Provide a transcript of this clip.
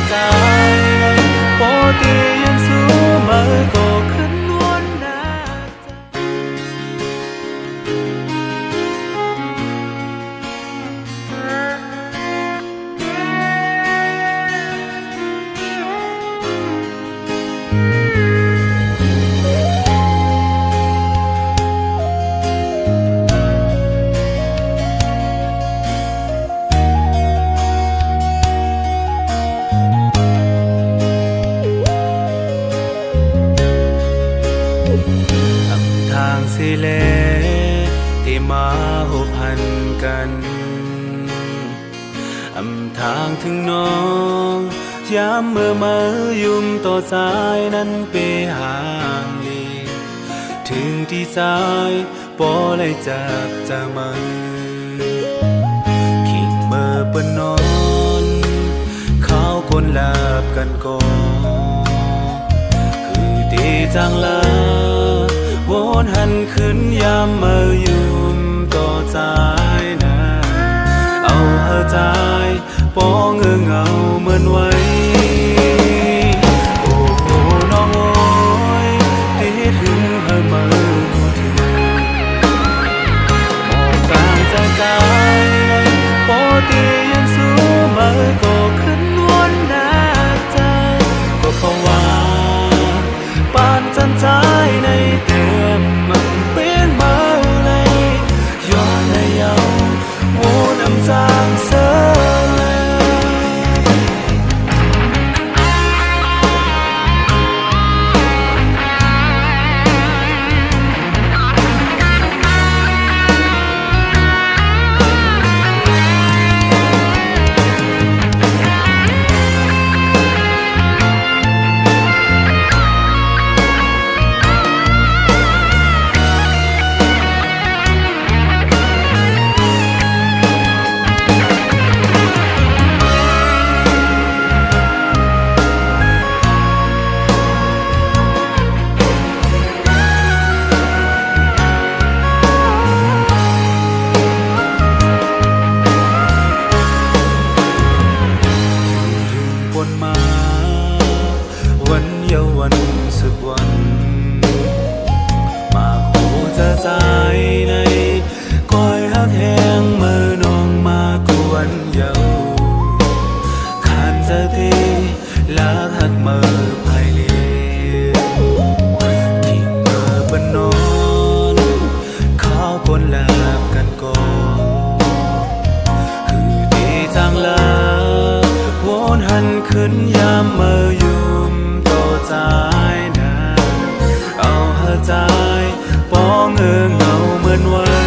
ใจปกติยันสู้มาก็ขึ้นวนหน้าทางสิเลที่มาหุบหันกันทางถึงน้องย้ำเมื่อมายุ่มต่อสายนั้นไปห่างลีถึงที่สายปอเลยจากจะมันขิงเมื่อเปิ้นนอนเข้าคนลาบกันก่อนคือตีจางลาวนหันขึ้นยามมายุ่มต่อใจนะเอาเธอใจปอเงือเงาเหมือนไว้โอ้โหน้องโอ้ยที่ถึงเธอมาถึงมองกลางใจปอตียันสู้มาก็ขึ้นวนหน้าใจก็เพราะว่าปานจันใจในเต็มมันเป็นมาเลยย้อนในเยาโอ้น้ำจางเสือมาวันเยาวันสักวันมาหูจะใจในก้อยหักแหงเมื่อน้องมากวนเยาขานจะทีลากหักเมื่อภายเลีทิ้งเมื่อปนนอนข้าวคนลาบกันก่อนคือที่จางลาวนหันขึ้นยามเมื่อยุ่มต่อใจนะเอาเธอใจปอเงือเงาเหมือนไว้